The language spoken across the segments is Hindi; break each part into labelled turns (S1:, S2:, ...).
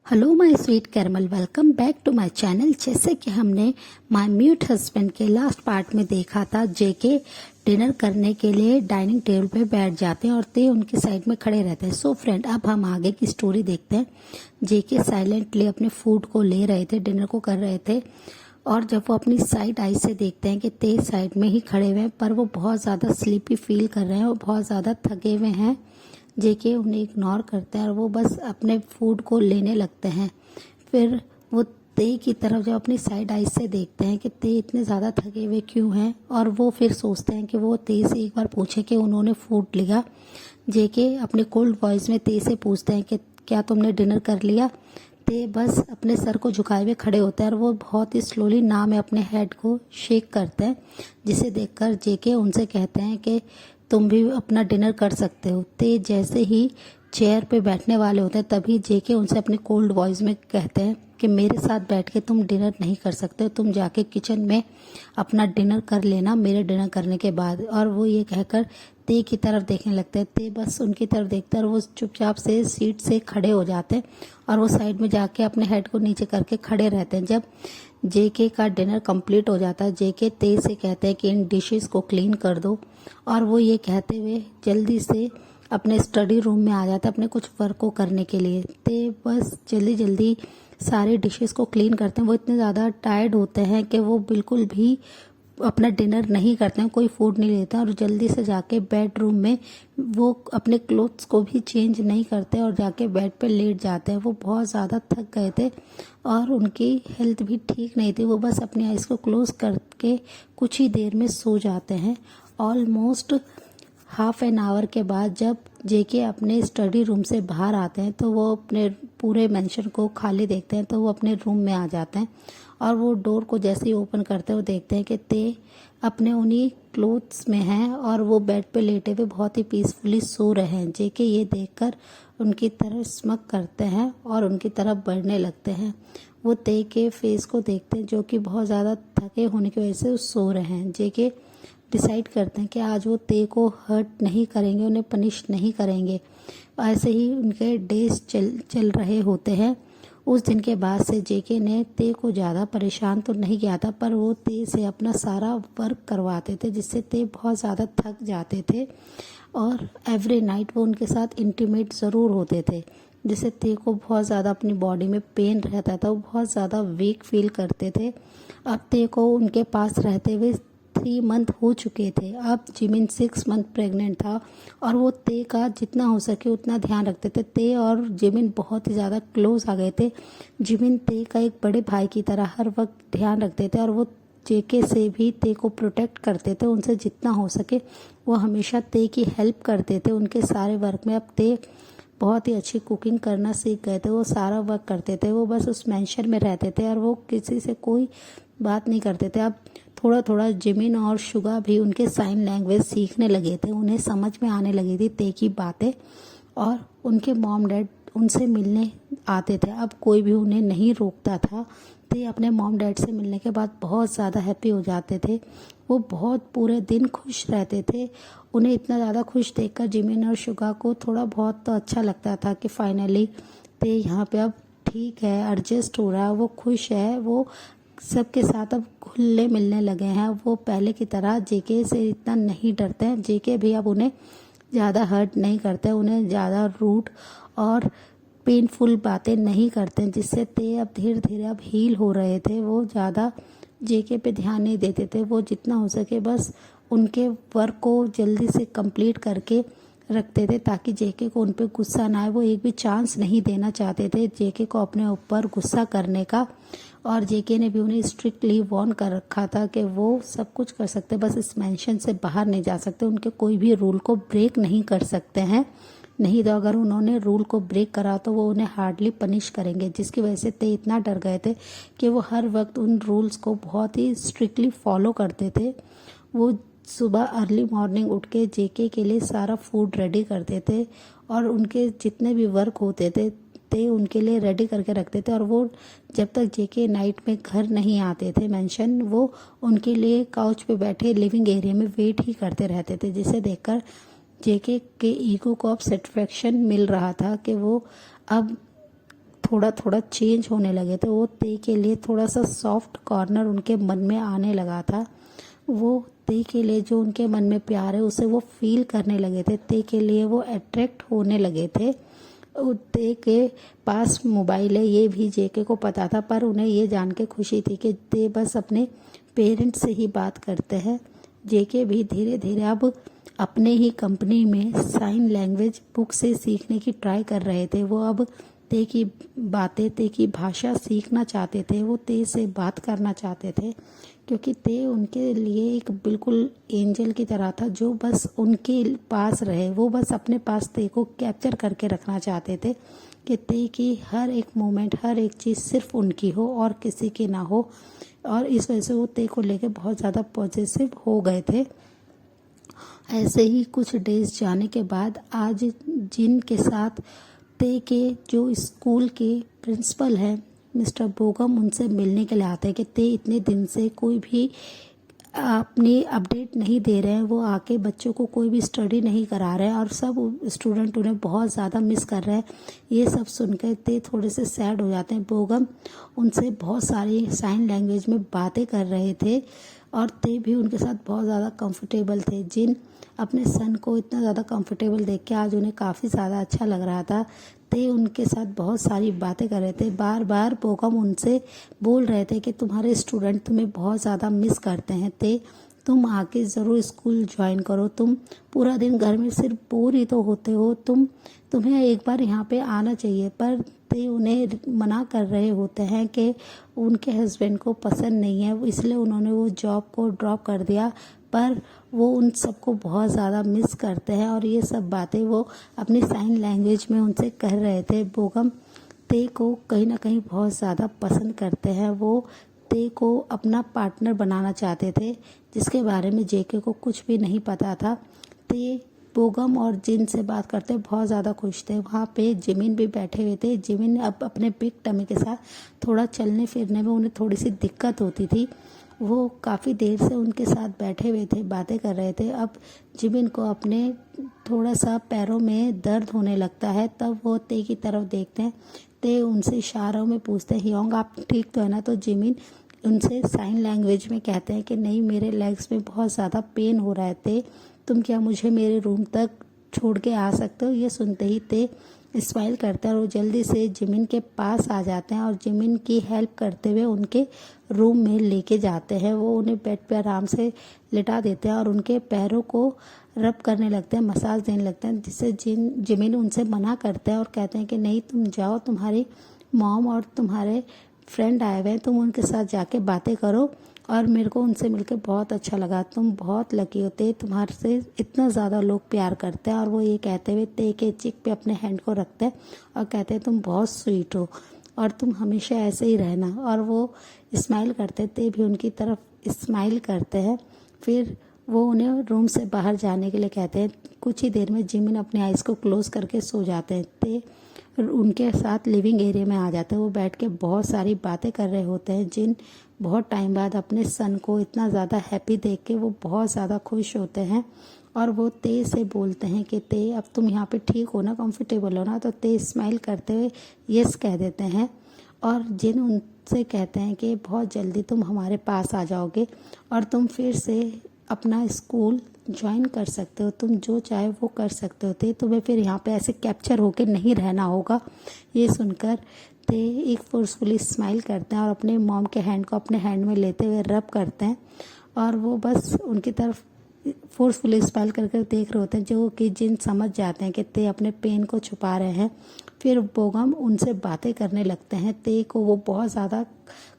S1: Hello my sweet caramel, welcome back to my channel. जैसे कि हमने माय म्यूट हस्बैंड के लास्ट पार्ट में देखा था, जेके डिनर करने के लिए डाइनिंग टेबल पे बैठ जाते हैं और ते उनकी साइड में खड़े रहते हैं। सो फ्रेंड, अब हम आगे की स्टोरी देखते हैं। जेके साइलेंटली अपने फूड को ले रहे थे, डिनर को कर रहे थे, और जब वो अपनी साइड आई से देखते हैं कि ते साइड में ही खड़े हुए हैं, पर वो बहुत ज़्यादा स्लीपी फील कर रहे हैं और बहुत ज़्यादा थके हुए हैं। जेके उन्हें इग्नोर करते हैं और वो बस अपने फूड को लेने लगते हैं। फिर वो ते की तरफ जब अपनी साइड आइज से देखते हैं कि ते इतने ज़्यादा थके हुए क्यों हैं, और वो फिर सोचते हैं कि वो ते से एक बार पूछे कि उन्होंने फूड लिया। जेके अपने कोल्ड वॉइस में ते से पूछते हैं कि क्या तुमने डिनर कर लिया। ते बस अपने सर को झुकाए हुए खड़े होते हैं और वो बहुत ही स्लोली ना में अपने हेड को शेक करते हैं, जिसे देखकर जेके उनसे कहते हैं कि तुम भी अपना डिनर कर सकते हो। ते जैसे ही चेयर पे बैठने वाले होते हैं, तभी जेके उनसे अपनी कोल्ड वॉइस में कहते हैं कि मेरे साथ बैठ के तुम डिनर नहीं कर सकते, तुम जाके किचन में अपना डिनर कर लेना मेरे डिनर करने के बाद। और वो ये कहकर ते की तरफ देखने लगते हैं। ते बस उनकी तरफ देखते हैं और वो चुपचाप से सीट से खड़े हो जाते हैं और वो साइड में जाके अपने हेड को नीचे करके खड़े रहते हैं। जब जेके का डिनर कंप्लीट हो जाता है, जेके ते से कहते हैं कि इन डिशेस को क्लीन कर दो, और वो ये कहते हुए जल्दी से अपने स्टडी रूम में आ जाता है अपने कुछ वर्क को करने के लिए। ते बस जल्दी जल्दी सारे डिशेस को क्लीन करते हैं। वो इतने ज़्यादा टायर्ड होते हैं कि वो बिल्कुल भी अपना डिनर नहीं करते हैं, कोई फूड नहीं लेते और जल्दी से जाके बेडरूम में वो अपने क्लोथ्स को भी चेंज नहीं करते और जाके बेड पे लेट जाते हैं। वो बहुत ज़्यादा थक गए थे और उनकी हेल्थ भी ठीक नहीं थी। वो बस अपनी आइज़ को क्लोज करके कुछ ही देर में सो जाते हैं। ऑलमोस्ट हाफ एन आवर के बाद जब जेके अपने स्टडी रूम से बाहर आते हैं, तो वो अपने पूरे मेंशन को खाली देखते हैं, तो वो अपने रूम में आ जाते हैं और वो डोर को जैसे ही ओपन करते हैं, वो देखते हैं कि ते अपने उन्हीं क्लोथ्स में हैं और वो बेड पे लेटे हुए बहुत ही पीसफुली सो रहे हैं। जेके ये देखकर उनकी तरफ स्मक करते हैं और उनकी तरफ बढ़ने लगते हैं। वो ते के फेस को देखते हैं, जो कि बहुत ज़्यादा थके होने की वजह से वो सो रहे हैं। जेके डिसाइड करते हैं कि आज वो ते को हर्ट नहीं करेंगे, उन्हें पनिश नहीं करेंगे। ऐसे ही उनके डेज चल रहे होते हैं। उस दिन के बाद से जेके ने ते को ज़्यादा परेशान तो नहीं किया था, पर वो ते से अपना सारा वर्क करवाते थे, जिससे ते बहुत ज़्यादा थक जाते थे। और एवरी नाइट वो उनके साथ इंटीमेट ज़रूर होते थे, जिससे ते को बहुत ज़्यादा अपनी बॉडी में पेन रहता था। वो बहुत ज़्यादा वीक फील करते थे। अब ते को उनके पास रहते हुए 3 मंथ हो चुके थे। अब जिमिन 6 मंथ प्रेग्नेंट था और वो ते का जितना हो सके उतना ध्यान रखते थे। ते और जिमिन बहुत ही ज़्यादा क्लोज आ गए थे। जिमिन ते का एक बड़े भाई की तरह हर वक्त ध्यान रखते थे और वो जेके से भी ते को प्रोटेक्ट करते थे। उनसे जितना हो सके वो हमेशा ते की हेल्प करते थे उनके सारे वर्क में। अब ते बहुत ही अच्छी कुकिंग करना सीख गए थे, वो सारा वर्क करते थे। वो बस उस मेंशन में रहते थे और वो किसी से कोई बात नहीं करते थे। अब थोड़ा थोड़ा जिमिन और शुगा भी उनके साइन लैंग्वेज सीखने लगे थे, उन्हें समझ में आने लगी थी ते की बातें, और उनके मॉम डैड उनसे मिलने आते थे। अब कोई भी उन्हें नहीं रोकता था। ते अपने मॉम डैड से मिलने के बाद बहुत ज़्यादा हैप्पी हो जाते थे। वो बहुत पूरे दिन खुश रहते थे। उन्हें इतना ज़्यादा खुश देखकर जिमिन और शुगा को थोड़ा बहुत तो अच्छा लगता था कि फाइनली ते यहाँ पे अब ठीक है, एडजस्ट हो रहा है, वो खुश है, वो सबके साथ अब घुलने मिलने लगे हैं। वो पहले की तरह जेके से इतना नहीं डरते हैं। जेके भी अब उन्हें ज़्यादा हर्ट नहीं करते, उन्हें ज़्यादा रूड और पेनफुल बातें नहीं करते हैं, जिससे ते अब धीरे धीरे अब हील हो रहे थे। वो ज़्यादा जेके पे ध्यान नहीं देते थे। वो जितना हो सके बस उनके वर्क को जल्दी से कंप्लीट करके रखते थे, ताकि जेके को उन पर गुस्सा ना आए। वो एक भी चांस नहीं देना चाहते थे जेके को अपने ऊपर गुस्सा करने का। और जेके ने भी उन्हें स्ट्रिक्टली वार्न कर रखा था कि वो सब कुछ कर सकते, बस इस मेंशन से बाहर नहीं जा सकते, उनके कोई भी रूल को ब्रेक नहीं कर सकते हैं। नहीं तो अगर उन्होंने रूल को ब्रेक करा तो वो उन्हें हार्डली पनिश करेंगे, जिसकी वजह से ते इतना डर गए थे कि वो हर वक्त उन रूल्स को बहुत ही स्ट्रिक्टली फॉलो करते थे। वो सुबह अर्ली मॉर्निंग उठ के जेके के लिए सारा फूड रेडी करते थे और उनके जितने भी वर्क होते थे ते उनके लिए रेडी करके रखते थे। और वो जब तक जेके नाइट में घर नहीं आते थे मेंशन, वो उनके लिए काउच पे बैठे लिविंग एरिया में वेट ही करते रहते थे, जिसे देखकर जेके के ईगो को अब सेटिस्फेक्शन मिल रहा था कि वो अब थोड़ा थोड़ा चेंज होने लगे थे। वो ते के लिए थोड़ा सा सॉफ्ट कॉर्नर उनके मन में आने लगा था। वो ते के लिए जो उनके मन में प्यार है उसे वो फील करने लगे थे। ते के लिए वो अट्रैक्ट होने लगे थे। ते के पास मोबाइल है ये भी जेके को पता था, पर उन्हें ये जान के खुशी थी कि ते बस अपने पेरेंट्स से ही बात करते हैं। जेके भी धीरे धीरे अब अपने ही कंपनी में साइन लैंग्वेज बुक से सीखने की ट्राई कर रहे थे। वो अब ते की बातें, ते की भाषा सीखना चाहते थे। वो ते से बात करना चाहते थे, क्योंकि ते उनके लिए एक बिल्कुल एंजल की तरह था जो बस उनके पास रहे। वो बस अपने पास ते को कैप्चर करके रखना चाहते थे कि ते की हर एक मोमेंट, हर एक चीज़ सिर्फ उनकी हो और किसी की ना हो। और इस वजह से वो ते को लेके बहुत ज़्यादा पॉजिटिव हो गए थे। ऐसे ही कुछ डेज जाने के बाद आज जिन के साथ ते के जो स्कूल के प्रिंसिपल हैं मिस्टर बोगम उनसे मिलने के लिए आते हैं कि ते इतने दिन से कोई भी अपनी अपडेट नहीं दे रहे हैं। वो आके बच्चों को कोई भी स्टडी नहीं करा रहे हैं और सब स्टूडेंट उन्हें बहुत ज़्यादा मिस कर रहे हैं। ये सब सुनकर ते थोड़े से सैड हो जाते हैं। बोगम उनसे बहुत सारी साइन लैंग्वेज में बातें कर रहे थे और ते भी उनके साथ बहुत ज़्यादा कंफर्टेबल थे। जिन अपने सन को इतना ज़्यादा कंफर्टेबल देख के आज उन्हें काफ़ी ज़्यादा अच्छा लग रहा था। ते उनके साथ बहुत सारी बातें कर रहे थे। बार बार बोगम उनसे बोल रहे थे कि तुम्हारे स्टूडेंट तुम्हें बहुत ज़्यादा मिस करते हैं। ते तुम आके ज़रूर स्कूल ज्वाइन करो। तुम पूरा दिन घर में सिर्फ बोर ही तो होते हो। तुम्हें एक बार यहाँ पे आना चाहिए। पर ते उन्हें मना कर रहे होते हैं कि उनके हस्बैंड को पसंद नहीं है, इसलिए उन्होंने वो जॉब को ड्रॉप कर दिया। पर वो उन सबको बहुत ज़्यादा मिस करते हैं और ये सब बातें वो अपनी साइन लैंग्वेज में उनसे कह रहे थे। बोगम ते को कहीं ना कहीं बहुत ज़्यादा पसंद करते हैं। वो ते को अपना पार्टनर बनाना चाहते थे, जिसके बारे में जेके को कुछ भी नहीं पता था। ते बोगम और जिन से बात करते बहुत ज़्यादा खुश थे। वहाँ पे जिमिन भी बैठे हुए थे। जिमिन अब अपने बिग टमी के साथ थोड़ा चलने फिरने में उन्हें थोड़ी सी दिक्कत होती थी। वो काफ़ी देर से उनके साथ बैठे हुए थे, बातें कर रहे थे। अब जिमिन को अपने थोड़ा सा पैरों में दर्द होने लगता है, तब वो ते की तरफ देखते हैं। ते उनसे इशारों में पूछते हैं हियोंग आप ठीक तो है ना। तो जिमिन उनसे साइन लैंग्वेज में कहते हैं कि नहीं, मेरे लेग्स में बहुत ज़्यादा पेन हो रहा है ते, तुम क्या मुझे मेरे रूम तक छोड़ के आ सकते हो। ये सुनते ही ते स्माइल करते हैं और वो जल्दी से जिमिन के पास आ जाते हैं और जिमिन की हेल्प करते हुए उनके रूम में लेके जाते हैं। वो उन्हें बेड पे आराम से लिटा देते हैं और उनके पैरों को रब करने लगते हैं, मसाज देने लगते हैं, जिससे जिमिन उनसे मना करते हैं और कहते हैं कि नहीं, तुम जाओ, तुम्हारी मॉम और तुम्हारे फ्रेंड आए हुए हैं, तुम उनके साथ जाके बातें करो। और मेरे को उनसे मिलकर बहुत अच्छा लगा, तुम बहुत लकी होते, तुम्हारे से इतना ज़्यादा लोग प्यार करते हैं। और वो ये कहते हुए ते के चिक पे अपने हैंड को रखते हैं और कहते हैं तुम बहुत स्वीट हो और तुम हमेशा ऐसे ही रहना। और वो स्माइल करते, ते भी उनकी तरफ स्माइल करते हैं। फिर वो उन्हें रूम से बाहर जाने के लिए कहते हैं। कुछ ही देर में जिमिन अपने आइज़ को क्लोज करके सो जाते हैं। ते उनके साथ लिविंग एरिया में आ जाते हैं। वो बैठ के बहुत सारी बातें कर रहे होते हैं। जिन बहुत टाइम बाद अपने सन को इतना ज़्यादा हैप्पी देख के वो बहुत ज़्यादा खुश होते हैं और वो ते से बोलते हैं कि ते अब तुम यहाँ पे ठीक हो ना, कंफर्टेबल हो ना। तो ते स्माइल करते हुए यस कह देते हैं और जिन उनसे कहते हैं कि बहुत जल्दी तुम हमारे पास आ जाओगे और तुम फिर से अपना स्कूल ज्वाइन कर सकते हो, तुम जो चाहे वो कर सकते होते, तुम्हें फिर यहाँ पे ऐसे कैप्चर होके नहीं रहना होगा। ये सुनकर ते एक फोर्सफुली स्माइल करते हैं और अपने मॉम के हैंड को अपने हैंड में लेते हुए रब करते हैं और वो बस उनकी तरफ फोर्सफुली स्माइल करके देख रहे होते हैं, जो कि जिन समझ जाते हैं कि ते अपने पेन को छुपा रहे हैं। फिर बोगम उनसे बातें करने लगते हैं। ते को वो बहुत ज़्यादा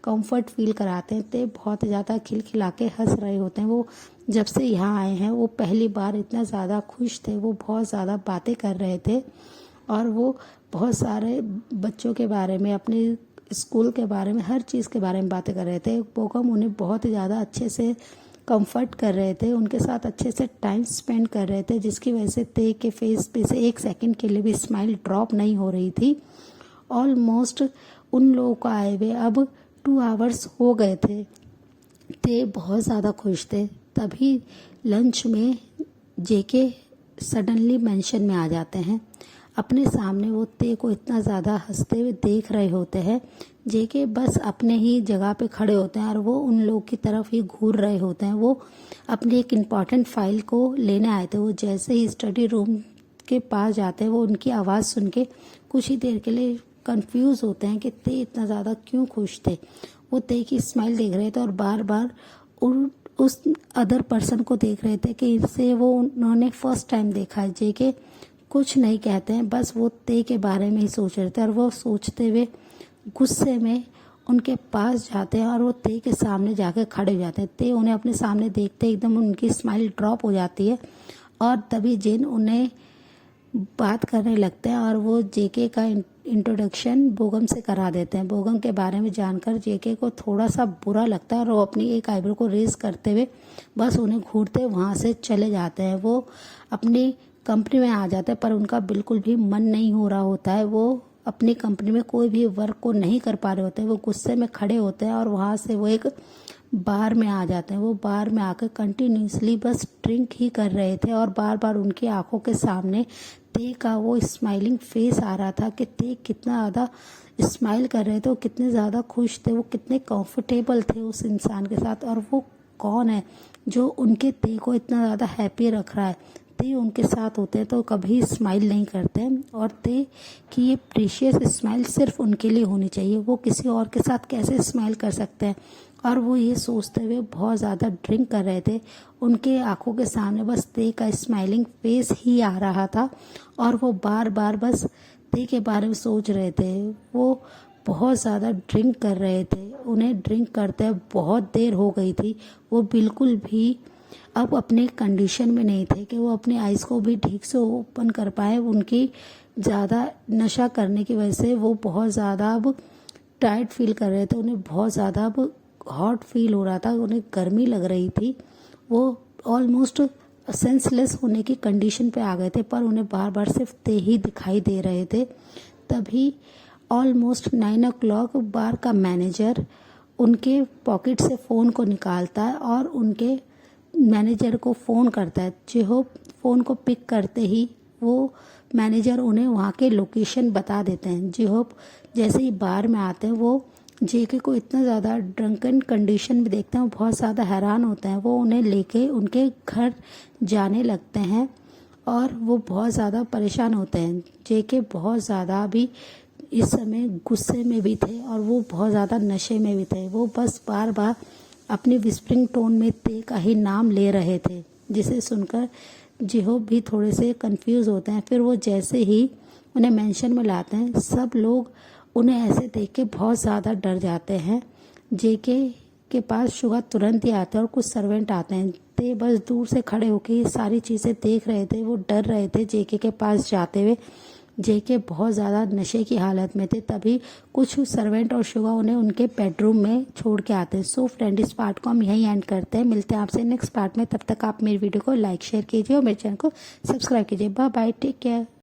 S1: कंफर्ट फील कराते हैं। ते बहुत ज़्यादा खिलखिला के हंस रहे होते हैं। वो जब से यहाँ आए हैं वो पहली बार इतना ज़्यादा खुश थे। वो बहुत ज़्यादा बातें कर रहे थे और वो बहुत सारे बच्चों के बारे में, अपने स्कूल के बारे में, हर चीज़ के बारे में बातें कर रहे थे। बोगम उन्हें बहुत ही ज़्यादा अच्छे से कंफर्ट कर रहे थे, उनके साथ अच्छे से टाइम स्पेंड कर रहे थे, जिसकी वजह से ते के फेस पे से एक सेकंड के लिए भी स्माइल ड्रॉप नहीं हो रही थी। ऑलमोस्ट उन लोगों को आए हुए अब 2 आवर्स हो गए थे। ते बहुत ज़्यादा खुश थे। तभी लंच में जेके सडनली मेंशन में आ जाते हैं। अपने सामने वो ते को इतना ज़्यादा हंसते हुए देख रहे होते हैं। जेके बस अपने ही जगह पे खड़े होते हैं और वो उन लोग की तरफ ही घूर रहे होते हैं। वो अपनी एक इम्पॉर्टेंट फाइल को लेने आए थे। वो जैसे ही स्टडी रूम के पास जाते हैं वो उनकी आवाज़ सुन के कुछ ही देर के लिए कंफ्यूज होते हैं कि ते इतना ज़्यादा क्यों खुश थे। वो ते की स्माइल देख रहे थे और बार बार उस अदर पर्सन को देख रहे थे कि इसे वो उन्होंने फर्स्ट टाइम देखा है। जेके कुछ नहीं कहते हैं, बस वो ते के बारे में ही सोच रहे थे और वो सोचते हुए गुस्से में उनके पास जाते हैं और वो ते के सामने जाकर खड़े हो जाते हैं। ते उन्हें अपने सामने देखते एकदम उनकी स्माइल ड्रॉप हो जाती है और तभी जिन उन्हें बात करने लगते हैं और वो जेके का इंट्रोडक्शन बोगम से करा देते हैं। बोगम के बारे में जानकर जेके को थोड़ा सा बुरा लगता है और वो अपनी एक आईब्रो को रेज करते हुए बस उन्हें घूरते वहाँ से चले जाते हैं। वो अपनी कंपनी में आ जाते हैं पर उनका बिल्कुल भी मन नहीं हो रहा होता है। वो अपनी कंपनी में कोई भी वर्क को नहीं कर पा रहे होते हैं। वो गुस्से में खड़े होते हैं और वहाँ से वो एक बार में आ जाते हैं। वो बार में आकर कंटिन्यूसली बस ड्रिंक ही कर रहे थे और बार बार उनकी आंखों के सामने ते का वो स्माइलिंग फेस आ रहा था कि ते कितना ज़्यादा स्माइल कर रहे थे, वो कितने ज़्यादा खुश थे, वो कितने कंफर्टेबल थे उस इंसान के साथ। और वो कौन है जो उनके ते को इतना ज़्यादा हैप्पी रख रहा है। ते उनके साथ होते हैं तो कभी स्माइल नहीं करते और ते की ये प्रीशियस स्माइल सिर्फ उनके लिए होनी चाहिए। वो किसी और के साथ कैसे स्माइल कर सकते हैं। और वो ये सोचते हुए बहुत ज़्यादा ड्रिंक कर रहे थे। उनके आंखों के सामने बस ते का स्माइलिंग फेस ही आ रहा था और वो बार बार बस ते के बारे में सोच रहे थे। वो बहुत ज़्यादा ड्रिंक कर रहे थे। उन्हें ड्रिंक करते बहुत देर हो गई थी। वो बिल्कुल भी अब अपने कंडीशन में नहीं थे कि वो अपने आइज़ को भी ठीक से ओपन कर पाए। उनकी ज़्यादा नशा करने की वजह से वो बहुत ज़्यादा अब टायर्ड फील कर रहे थे। उन्हें बहुत ज़्यादा अब हॉट फील हो रहा था, उन्हें गर्मी लग रही थी। वो ऑलमोस्ट सेंसलेस होने की कंडीशन पे आ गए थे पर उन्हें बार बार सिर्फ ते ही दिखाई दे रहे थे। तभी ऑलमोस्ट 9 o'clock बार का मैनेजर उनके पॉकेट से फ़ोन को निकालता है और उनके मैनेजर को फ़ोन करता है। जेहोप फ़ोन को पिक करते ही वो मैनेजर उन्हें वहाँ के लोकेशन बता देते हैं। जेहोप जैसे ही बार में आते हैं वो जेके को इतना ज़्यादा ड्रंकन कंडीशन में देखते हैं, वो बहुत ज़्यादा हैरान होते हैं। वो उन्हें लेके उनके घर जाने लगते हैं और वो बहुत ज़्यादा परेशान होते हैं। जेके बहुत ज़्यादा भी इस समय गुस्से में भी थे और वो बहुत ज़्यादा नशे में भी थे। वो बस बार बार अपनी विस्परिंग टोन में ते का ही नाम ले रहे थे, जिसे सुनकर जेहोप भी थोड़े से कंफ्यूज होते हैं। फिर वो जैसे ही उन्हें मेंशन में लाते हैं सब लोग उन्हें ऐसे देख के बहुत ज़्यादा डर जाते हैं। जेके के पास शुगा तुरंत ही आते हैं और कुछ सर्वेंट आते हैं। ते बस दूर से खड़े होकर ये सारी चीज़ें देख रहे थे। वो डर रहे थे जेके के पास जाते हुए। जेके बहुत ज़्यादा नशे की हालत में थे। तभी कुछ सर्वेंट और शुगा उन्हें उनके बेडरूम में छोड़ के आते हैं। सो फ्रेंड, इस पार्ट को हम यहीं एंड करते हैं। मिलते हैं आपसे नेक्स्ट पार्ट में। तब तक आप मेरी वीडियो को लाइक शेयर कीजिए और मेरे चैनल को सब्सक्राइब कीजिए। Bye bye, take care.